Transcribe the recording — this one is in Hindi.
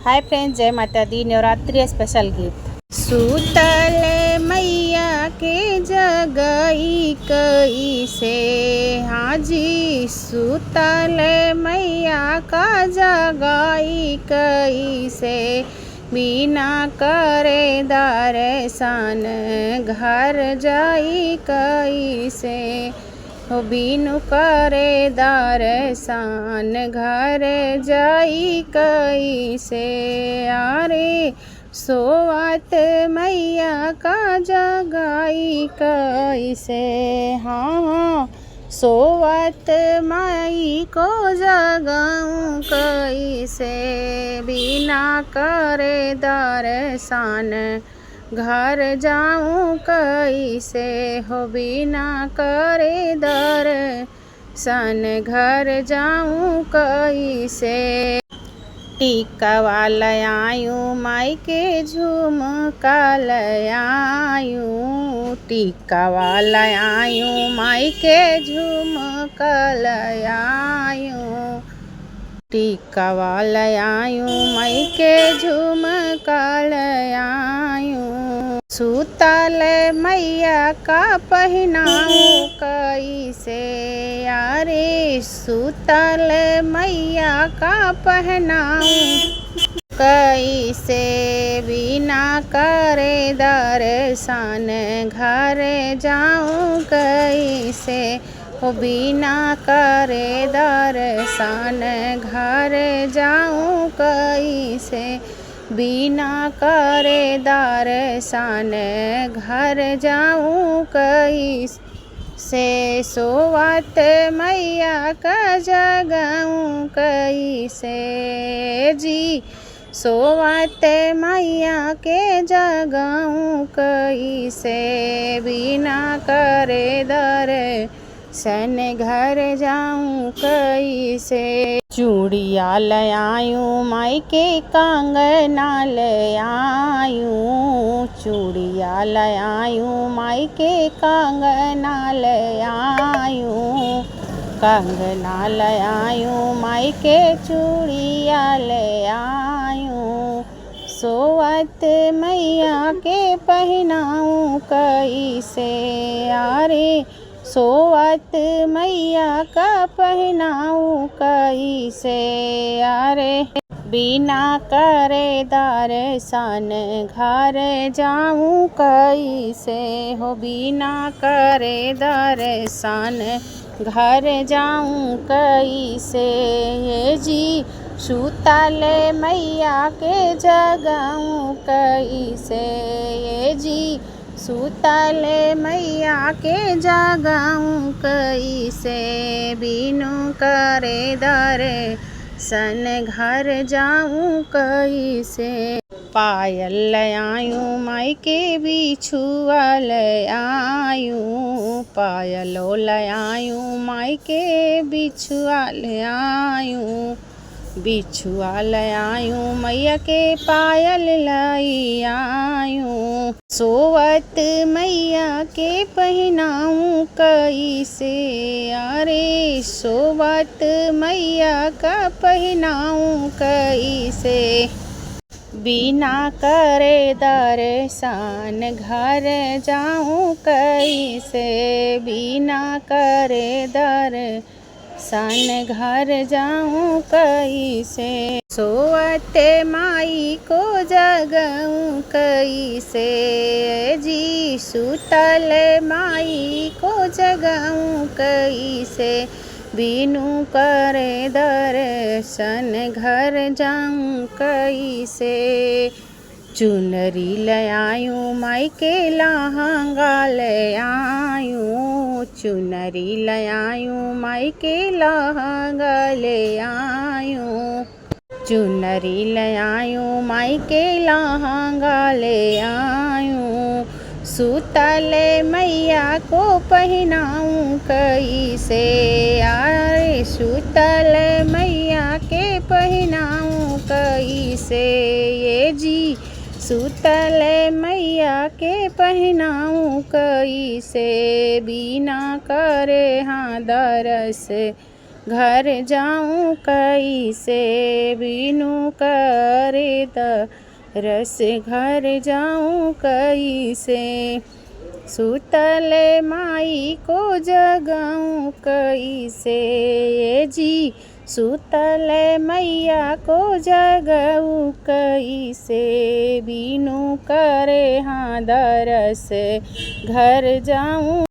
हाय फ्रेंड्स, जय माता दी। नवरात्रि स्पेशल गीत। सूतल मैया के जगई कई से, हाँ जी सूतल मैया का जगई कई से, बिना करे दर्शन घर जाई कई से, हो बिनु करे दर्शन घर जाई कई से। अरे सोवत मैया का जगाई कई से, हाँ सोवत माई को जगाऊं कई से, बिना करे दर्शन घर जाऊं कई से, हो बिना करे दर्शन घर जाऊं कई से। टीका वाला आयूं माई के झुमका लयायूं, टीका वाला आयूं माई के झुमका लयायूं, टीका वाला आयूं माई के झुमका लयायूं। सूतल मैया का पहनाऊं कई से, यारे सूतल मैया का पहनाऊं कई से, बिना करे दर्शन घर जाऊं कई से, हो बिना करे दर्शन घर जाऊं कई से, बिना करे दर्शन घर जाऊं कई से। सोवत मैया का जगाऊं कई से जी, सोवत मैया के जगाऊं कई से, बिना करे दर्शन घर जाऊं कई से। चूड़िया लयायूं माई के कंगना लयायूं, चूड़िया लयायूं माई के कंगना लयायूं, कंगना लयायूं माई के चूड़िया लयायूं। सोवत मैया के पहनाऊं कई से, यारे सोवत मैया का पहनाऊं कई से, यारे बिना करे दर्शन घर जाऊं कई से, हो बिना करे दर्शन घर जाऊं कई से। ये जी सूतल मैया के जगाऊं कई से, ये जी सूतल मैया के जगाऊं कई से, बिनु करे दर्शन घर जाऊं कई से। पायल लयायूं माई के बिछुआ लयायूं, पायलो लयायूं माई के बिछुआ लयायूं, बिछुआ लयायूं मैया के पायल लयायूं। सोवत मैया के पहनाऊं कई से, अरे सोवत मैया का पहनाऊं कई से, बिना करे दर्शन घर जाऊं कई से, बिना करे दर्शन घर जाऊं कई से। सोवत माई को जगाऊं कई से जी, सूतल माई को जगाऊं कई से, बिनु करे दर्शन घर जाऊं कई से। चुनरी लयायूं माई के लहंगा लयायूं, चुनरी लयायूं माई के लहंगा लयायूं, चुनरी लयायूं माई के लहंगा लयायूं। सूतल मैया को पहनाऊं कई से, यारे सूतल मैया के पहनाऊं कई से, ये जी सूतल मैया के पहनाऊं कई से, बिना करे हाँ दरस घर जाऊँ कैसे बिनु करे तरस घर जाऊँ कैसे सुतल माई को जगाऊँ कैसे ये जी सुतल मैया को जगाऊँ कैसे बिनु करे हाँ दरस घर जाऊँ